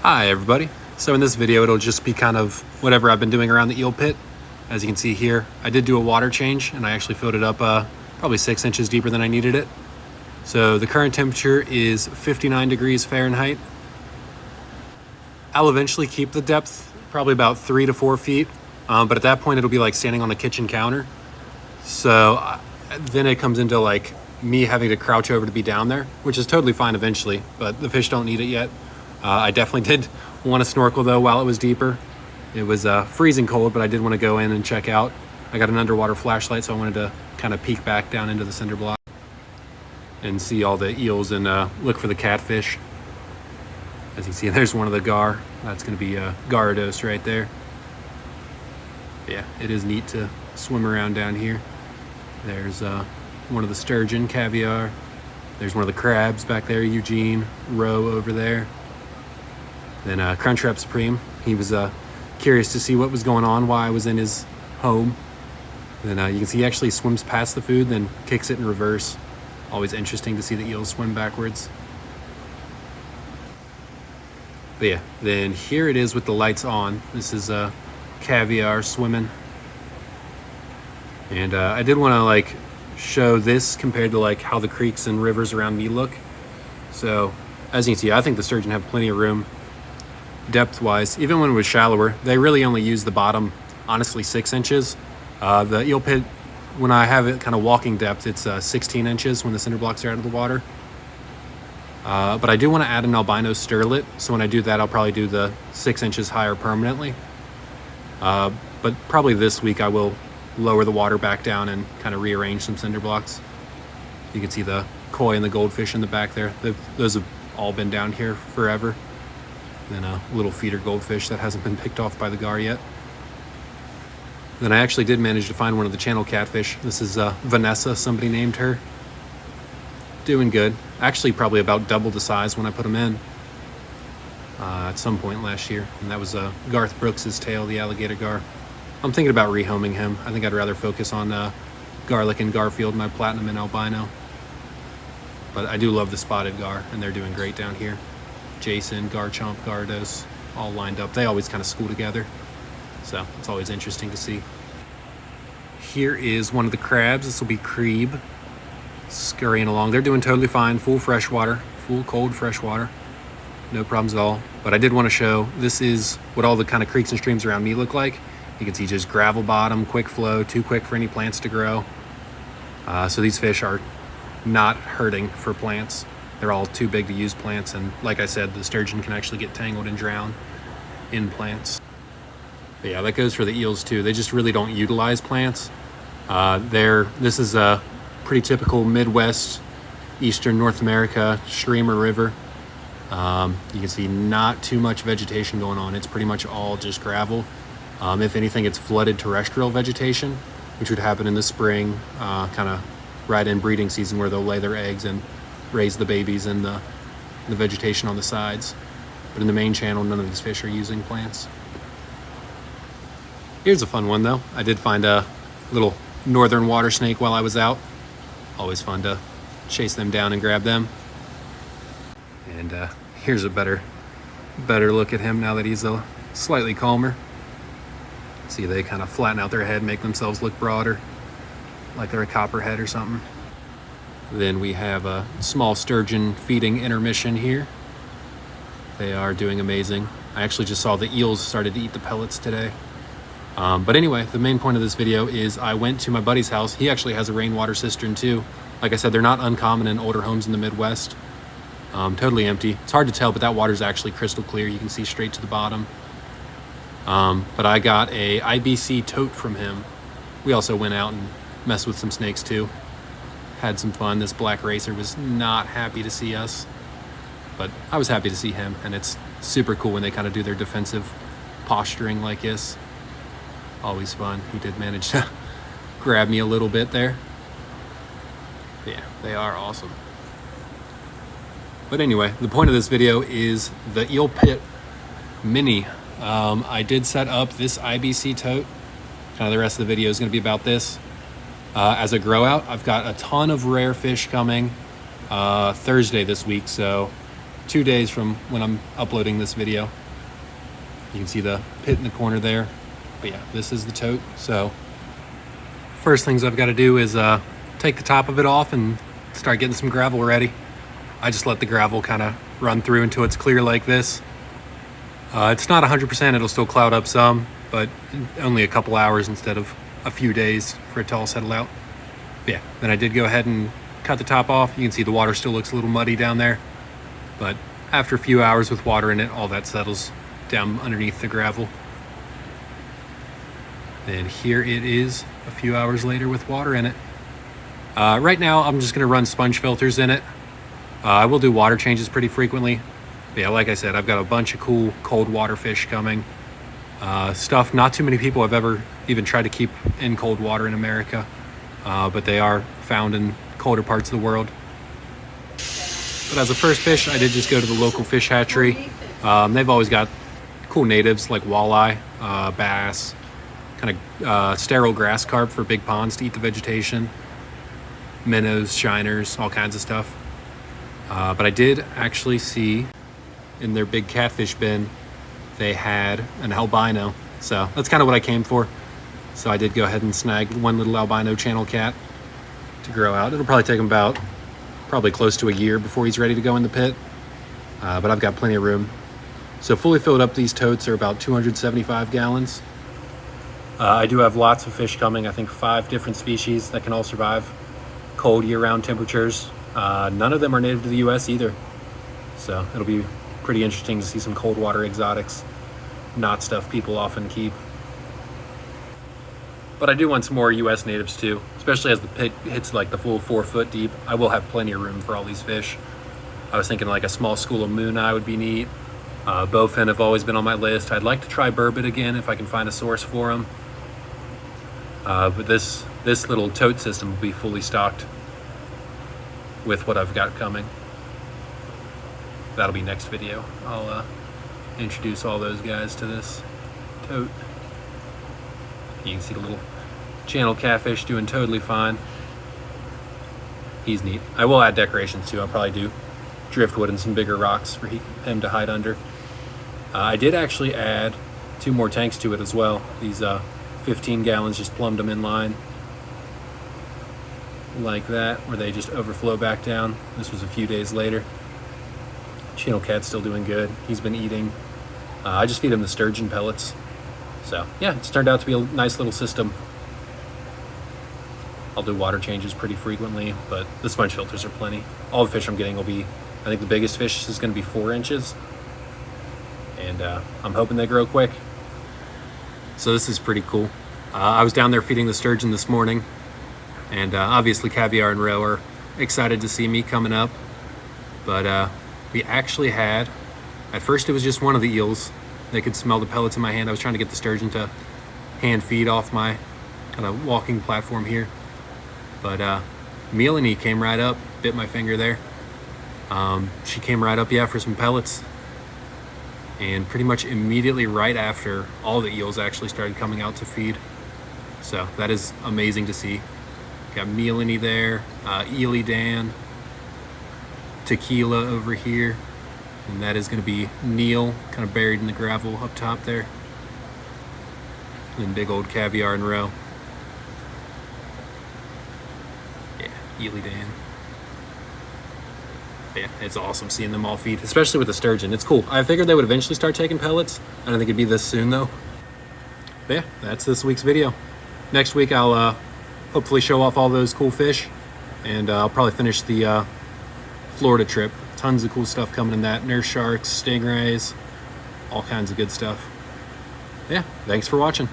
Hi everybody. So in this video it'll just be kind of whatever I've been doing around the eel pit. As you can see here, I did do a water change and I actually filled it up probably 6 inches deeper than I needed it. So the current temperature is 59 degrees Fahrenheit. I'll eventually keep the depth probably about 3 to 4 feet, but at that point it'll be like standing on the kitchen counter. So then it comes into like me having to crouch over to be down there, which is totally fine eventually, but the fish don't need it yet. I definitely did want to snorkel though while it was deeper. It was freezing cold, but I did want to go in and check out. I got an underwater flashlight, so I wanted to kind of peek back down into the cinder block and see all the eels and look for the catfish. As you see, there's one of the gar. That's going to be a Garados right there. But yeah, it is neat to swim around down here. There's one of the sturgeon, caviar. There's one of the crabs back there, Eugene, roe over there. Then Crunchwrap Supreme, he was curious to see what was going on, why I was in his home. Then you can see he actually swims past the food, then kicks it in reverse. Always interesting to see the eels swim backwards. But yeah, then here it is with the lights on. This is caviar swimming. And I did want to like show this compared to like how the creeks and rivers around me look. So as you can see, I think the sturgeon have plenty of room depth wise. Even when it was shallower, they really only use the bottom, honestly, 6 inches. The eel pit, when I have it kind of walking depth, it's 16 inches when the cinder blocks are out of the water. But I do want to add an albino sterlet, so when I do that I'll probably do the 6 inches higher permanently. But probably this week I will lower the water back down and kind of rearrange some cinder blocks. You can see the koi and the goldfish in the back there. Those have all been down here forever. Then a little feeder goldfish that hasn't been picked off by the gar yet. Then I actually did manage to find one of the channel catfish. This is Vanessa, somebody named her. Doing good. Actually probably about double the size when I put them in at some point last year. And that was Garth Brooks's tail, the alligator gar. I'm thinking about rehoming him. I think I'd rather focus on Garlic and Garfield, my platinum and albino. But I do love the spotted gar, and they're doing great down here. Jason, Garchomp, Gardos, all lined up. They always kind of school together, so it's always interesting to see. Here is one of the crabs. This will be Crebe, scurrying along. They're doing totally fine, full freshwater, full cold freshwater, no problems at all. But I did want to show, this is what all the kind of creeks and streams around me look like. You can see just gravel bottom, quick flow, too quick for any plants to grow. So these fish are not hurting for plants. They're all too big to use plants, and like I said, the sturgeon can actually get tangled and drown in plants. But yeah, that goes for the eels too. They just really don't utilize plants. This is a pretty typical Midwest, Eastern North America stream or river. You can see not too much vegetation going on. It's pretty much all just gravel. If anything, it's flooded terrestrial vegetation, which would happen in the spring, kind of right in breeding season, where they'll lay their eggs and raise the babies and the vegetation on the sides. But in the main channel, none of these fish are using plants. Here's a fun one though. I did find a little northern water snake while I was out. Always fun to chase them down and grab them. And here's a better look at him now that he's slightly calmer. See, they kind of flatten out their head, make themselves look broader, like they're a copperhead or something. Then we have a small sturgeon feeding intermission here. They are doing amazing. I actually just saw the eels started to eat the pellets today. But anyway, the main point of this video is I went to my buddy's house. He actually has a rainwater cistern too. Like I said, they're not uncommon in older homes in the Midwest. Totally empty. It's hard to tell, but that water's actually crystal clear. You can see straight to the bottom. But I got a IBC tote from him. We also went out and messed with some snakes too. Had some fun. This black racer was not happy to see us, but I was happy to see him, and it's super cool when they kind of do their defensive posturing like this. Always fun. He did manage to grab me a little bit there. But yeah, they are awesome. But anyway, the point of this video is the eel pit mini. I did set up this IBC tote. Kind of the rest of the video is going to be about this. As a grow out, I've got a ton of rare fish coming Thursday this week, so 2 days from when I'm uploading this video. You can see the pit in the corner there. But yeah, this is the tote. So first things I've got to do is take the top of it off and start getting some gravel ready. I just let the gravel kind of run through until it's clear like this. It's not 100%, it'll still cloud up some, but only a couple hours instead of a few days for it to all settle out. But yeah, then I did go ahead and cut the top off. You can see the water still looks a little muddy down there, but after a few hours with water in it, all that settles down underneath the gravel. And here it is a few hours later with water in it. Right now, I'm just gonna run sponge filters in it. I will do water changes pretty frequently. But yeah, like I said, I've got a bunch of cool cold water fish coming. Stuff not too many people have ever even tried to keep in cold water in America, but they are found in colder parts of the world. But as a first fish, I did just go to the local fish hatchery. They've always got cool natives like walleye, bass, kind of sterile grass carp for big ponds to eat the vegetation, minnows, shiners, all kinds of stuff. But I did actually see in their big catfish bin, they had an albino. So that's kind of what I came for. So I did go ahead and snag one little albino channel cat to grow out. It'll probably take him probably close to a year before he's ready to go in the pit. But I've got plenty of room. So fully filled up, these totes are about 275 gallons. I do have lots of fish coming. I think 5 different species that can all survive cold year-round temperatures. None of them are native to the US either. So it'll be pretty interesting to see some cold water exotics, not stuff people often keep. But I do want some more US natives too, especially as the pit hits like the full 4 foot deep. I will have plenty of room for all these fish. I was thinking like a small school of moon eye would be neat. Bowfin have always been on my list. I'd like to try burbot again if I can find a source for them. But this little tote system will be fully stocked with what I've got coming. That'll be next video. I'll introduce all those guys to this tote. You can see the little channel catfish doing totally fine. He's neat. I will add decorations too. I'll probably do driftwood and some bigger rocks for him to hide under. I did actually add 2 more tanks to it as well. These 15 gallons, just plumbed them in line like that, where they just overflow back down. This was a few days later. Channel cat's still doing good. He's been eating. I just feed him the sturgeon pellets. So yeah, it's turned out to be a nice little system. I'll do water changes pretty frequently, but the sponge filters are plenty. All the fish I'm getting will be, I think the biggest fish is gonna be 4 inches. And I'm hoping they grow quick. So this is pretty cool. I was down there feeding the sturgeon this morning, and obviously caviar and roe are excited to see me coming up. But we actually had, at first it was just one of the eels. They could smell the pellets in my hand. I was trying to get the sturgeon to hand feed off my kind of walking platform here. But Melanie came right up, bit my finger there. She came right up, yeah, for some pellets. And pretty much immediately right after, all the eels actually started coming out to feed. So that is amazing to see. Got Melanie there, Ely Dan, Tequila over here, and that is going to be Neil, kind of buried in the gravel up top there. And then big old caviar and roe. Yeah, Ely Dan. Yeah, it's awesome seeing them all feed, especially with the sturgeon. It's cool. I figured they would eventually start taking pellets. I don't think it'd be this soon though. But yeah, that's this week's video. Next week I'll hopefully show off all those cool fish, and I'll probably finish the Florida trip. Tons of cool stuff coming in that. Nurse sharks, stingrays, all kinds of good stuff. Yeah, thanks for watching.